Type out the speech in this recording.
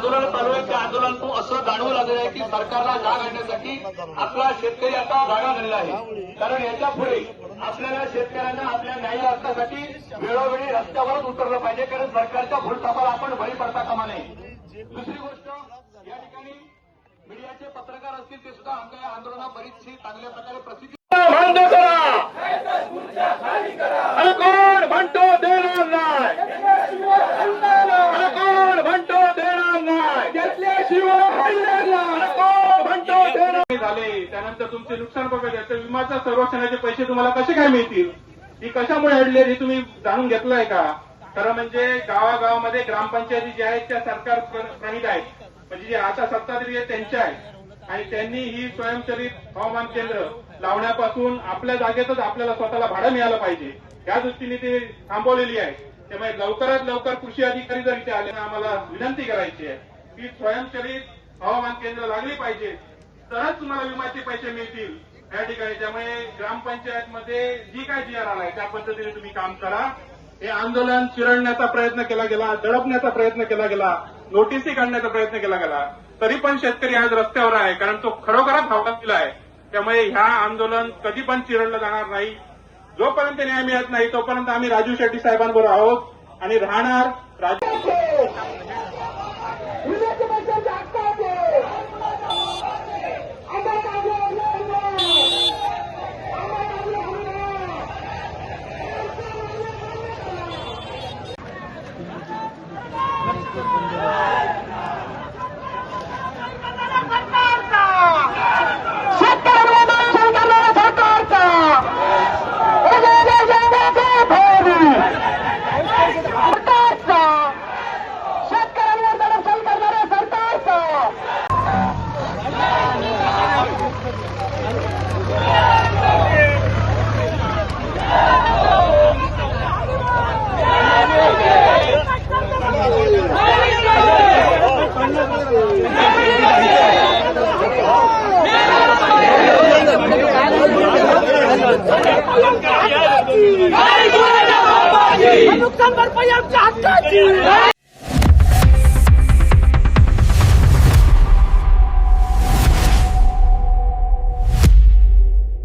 आंदोलन चालू आहे त्या आंदोलनातून असं जाणवू लागलं आहे की सरकारला जाग आणण्यासाठी आपला शेतकरी आता जागा झालेला आहे। कारण याच्या पुढे आपल्याला शेतकऱ्यांना आपल्या न्याय हक्कासाठी वेळोवेळी रस्त्यावरच उतरलं पाहिजे, कारण सरकारच्या भूलथापाला आपण बळी पडता कामा नये। दुसरी गोष्ट, या ठिकाणी मीडियाचे पत्रकार असतील ते सुद्धा आमच्या या आंदोलनात बरीचशी चांगल्या प्रकारे प्रसिद्धी बंद करा, कोण म्हणतो देणार नाही, कोण म्हणतो देणार नाही, घेतल्याशिवाय कोण म्हणतो देणार झाले। त्यानंतर तुमचे नुकसान बघा, विमाच्या संरक्षणाचे पैसे तुम्हाला कसे काय मिळतील, ही कशामुळे अडले हे तुम्ही जाणून घेतलंय का? खरं म्हणजे गावागावामध्ये ग्रामपंचायती ज्या आहेत त्या सरकार प्रणित आहेत, म्हणजे जे आता सत्ताधारी आहेत त्यांच्या आहेत, आणि त्यांनी ही स्वयंचलित हवामान केंद्र लावण्यापासून आपल्या जागेतच आपल्याला स्वतःला भाडं मिळालं पाहिजे या दृष्टीने ते थांबवलेली आहे। त्यामुळे लवकरात लवकर कृषी अधिकारी जर इथे आले आम्हाला विनंती करायची आहे की स्वयंचलित हवामान केंद्र लागली पाहिजे, तरच तुम्हाला विम्याचे पैसे मिळतील या ठिकाणी। त्यामुळे ग्रामपंचायतमध्ये जी काय जी आर आलाय त्या पद्धतीने तुम्ही काम करा। हे आंदोलन चिरडण्याचा प्रयत्न केला गेला, दडपण्याचा प्रयत्न केला गेला, नोटीसी काढण्याचा प्रयत्न केला गेला, तरी पण शेतकरी आज रस्त्यावर आहे, कारण तो खरोखरच भावनाशील आहे। त्यामुळे ह्या आंदोलन कधी पण चिरडलं जाणार नाही। जोपर्यंत न्याय मिळत नाही तोपर्यंत आम्ही राजू शेट्टी साहेबांबरोबर आहोत आणि राहणार। नुकसान भरपाई आमच्या हक्काची।